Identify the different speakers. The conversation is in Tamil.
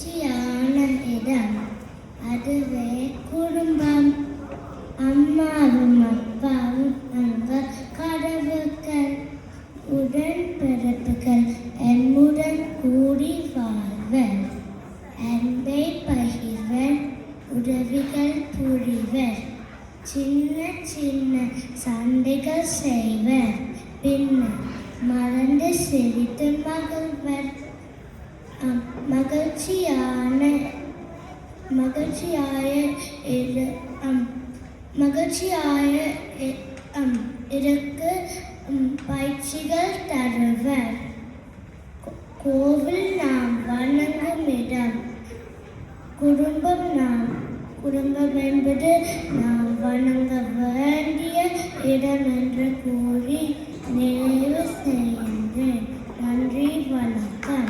Speaker 1: மகிழ்ச்சியான இடம் அதுவே குடும்பம். அம்மாவும் அப்பாவும் அங்க கடவுள்கள், உடன்பிறப்புகள் எம்முடன் கூடி வாழ்வர், அன்பை பகிர்வர், உதவிகள் புரிவர், சின்ன சின்ன சண்டைகள் செய்வர், பின்னர் மறந்து சிரித்து மகிழ்வர். மகிழ்ச்சியாய இருக்கு பயிற்சிகள் தருவர். கோவில் நாம் வணங்கும் இடம். குடும்பம் என்பது நாம் வணங்க வேண்டிய இடம் என்று கூறி நிறைவு செய்கின்றேன். நன்றி, வணக்கம்.